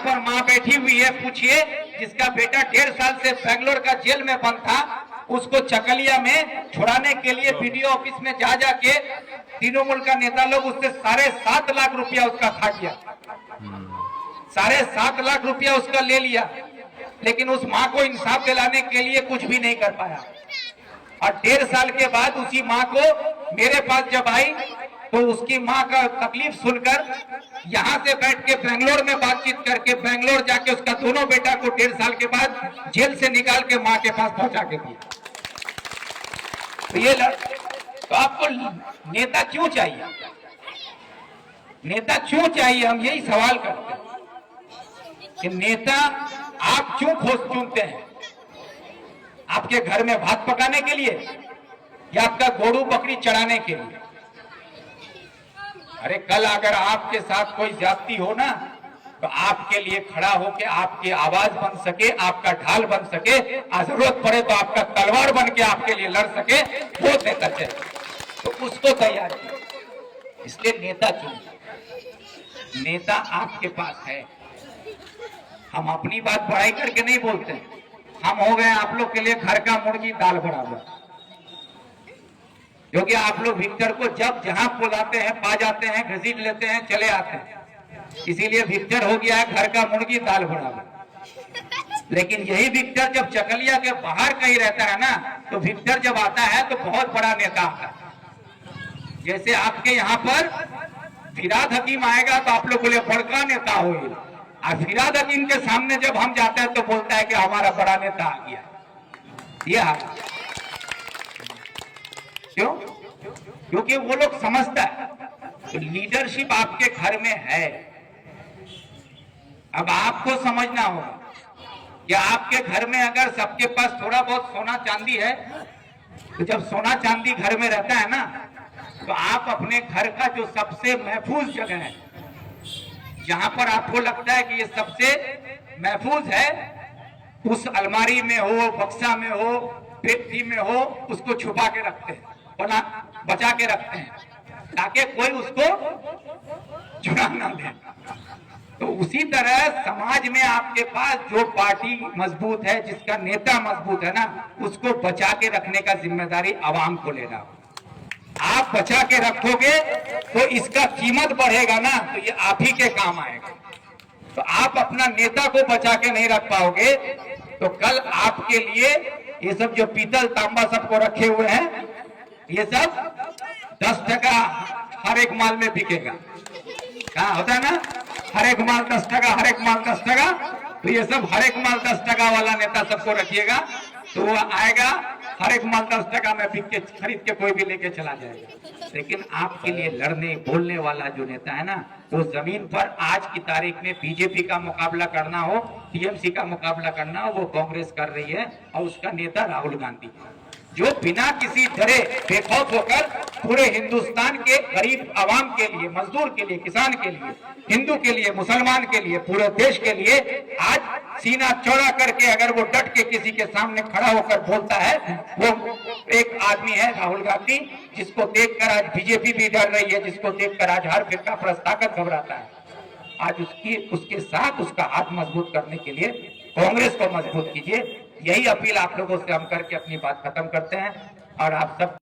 पर माँ बैठी हुई है, पूछिए जिसका बेटा 1.5 साल से बेंगलोर का जेल में बंद था, उसको चकलिया में छुड़ाने के लिए बीडीओ ऑफिस में जा जाके तृणमूल का नेता लोग उससे 7.5 लाख रुपया उसका खा गया। 7.5 लाख रुपया उसका ले लिया, लेकिन उस माँ को इंसाफ दिलाने के लिए कुछ भी नहीं कर पाया। और 1.5 साल के बाद उसी माँ को मेरे पास जब आई तो उसकी माँ का तकलीफ सुनकर यहाँ से बैठ के बेंगलोर में बातचीत करके बेंगलोर जाके उसका दोनों बेटा को 1.5 साल के बाद जेल से निकाल के माँ के पास पहुंचा के दिया। तो ये तो आपको नेता क्यों चाहिए? नेता क्यों चाहिए? हम यही सवाल करते हैं कि नेता आप क्यों चुनते हैं? आपके घर में भात पकाने के लिए या आपका गोरू बकरी चढ़ाने के लिए? अरे कल अगर आपके साथ कोई ज्यादती हो ना, तो आपके लिए खड़ा होके आपकी आवाज बन सके, आपका ढाल बन सके, जरूरत पड़े तो आपका तलवार बन के आपके लिए लड़ सके, वो नेता चाहिए। तो उसको तैयार कीजिए। इसलिए नेता चुनिए। नेता आपके पास है। हम अपनी बात बढ़ाई करके नहीं बोलते। हम हो गए आप लोग के लिए घर का मुर्गी दाल बराबर, क्योंकि आप लोग विक्टर को जब जहां बुलाते हैं पा जाते हैं, घसीट लेते हैं, चले आते हैं। इसीलिए विक्टर हो गया है घर का मुर्गी दाल बराबर। लेकिन यही विक्टर जब चकलिया के बाहर कहीं रहता है ना, तो विक्टर जब आता है तो बहुत बड़ा नेता आता है। जैसे आपके यहाँ पर फिराद हकीम आएगा तो आप लोग बोले बड़का नेता हो, और फिराद हकीम के सामने जब हम जाते हैं तो बोलता है कि हमारा बड़ा नेता आ गया। ये क्यों? क्योंकि वो लोग समझता है तो लीडरशिप आपके घर में है। अब आपको समझना होगा कि आपके घर में अगर सबके पास थोड़ा बहुत सोना चांदी है, तो जब सोना चांदी घर में रहता है ना, तो आप अपने घर का जो सबसे महफूज जगह है, जहां पर आपको लगता है कि ये सबसे महफूज है, उस अलमारी में हो, बक्सा में हो, पेटी में हो, उसको छुपा के रखते हैं, बचा के रखते हैं, ताकि कोई उसको चुरा ना दे। तो उसी तरह समाज में आपके पास जो पार्टी मजबूत है, जिसका नेता मजबूत है ना, उसको बचा के रखने का जिम्मेदारी आवाम को लेना। आप बचा के रखोगे तो इसका कीमत बढ़ेगा ना, तो ये आप ही के काम आएगा। तो आप अपना नेता को बचा के नहीं रख पाओगे तो कल आपके लिए ये सब जो पीतल तांबा सबको रखे हुए हैं, ये सब 10 टका हर एक माल में बिकेगा। क्या होता है ना, हर एक माल 10 टका, हर एक माल 10 टका। तो ये सब हर एक माल 10 टका वाला नेता सबको रखिएगा, तो वो आएगा, हर एक माल 10 टका में बिक के खरीद के कोई भी लेके चला जाएगा। लेकिन आपके लिए लड़ने बोलने वाला जो नेता है ना, वो जमीन पर आज की तारीख में बीजेपी का मुकाबला करना हो, टीएमसी का मुकाबला करना हो, वो कांग्रेस कर रही है, और उसका नेता राहुल गांधी, जो बिना किसी डरे बेखौफ होकर पूरे हिंदुस्तान के गरीब आवाम के लिए, मजदूर के लिए, किसान के लिए, हिंदू के लिए, मुसलमान के लिए, पूरे देश के लिए आज सीना चौड़ा करके अगर वो डट के किसी के सामने खड़ा होकर बोलता है, वो एक आदमी है राहुल गांधी, जिसको देखकर आज बीजेपी भी डर रही है, जिसको देखकर आज हर फिरका प्रस्तावक घबराता है। आज उसके साथ उसका हाथ मजबूत करने के लिए कांग्रेस को मजबूत कीजिए। यही अपील आप लोगों से हम करके अपनी बात खत्म करते हैं। और आप सब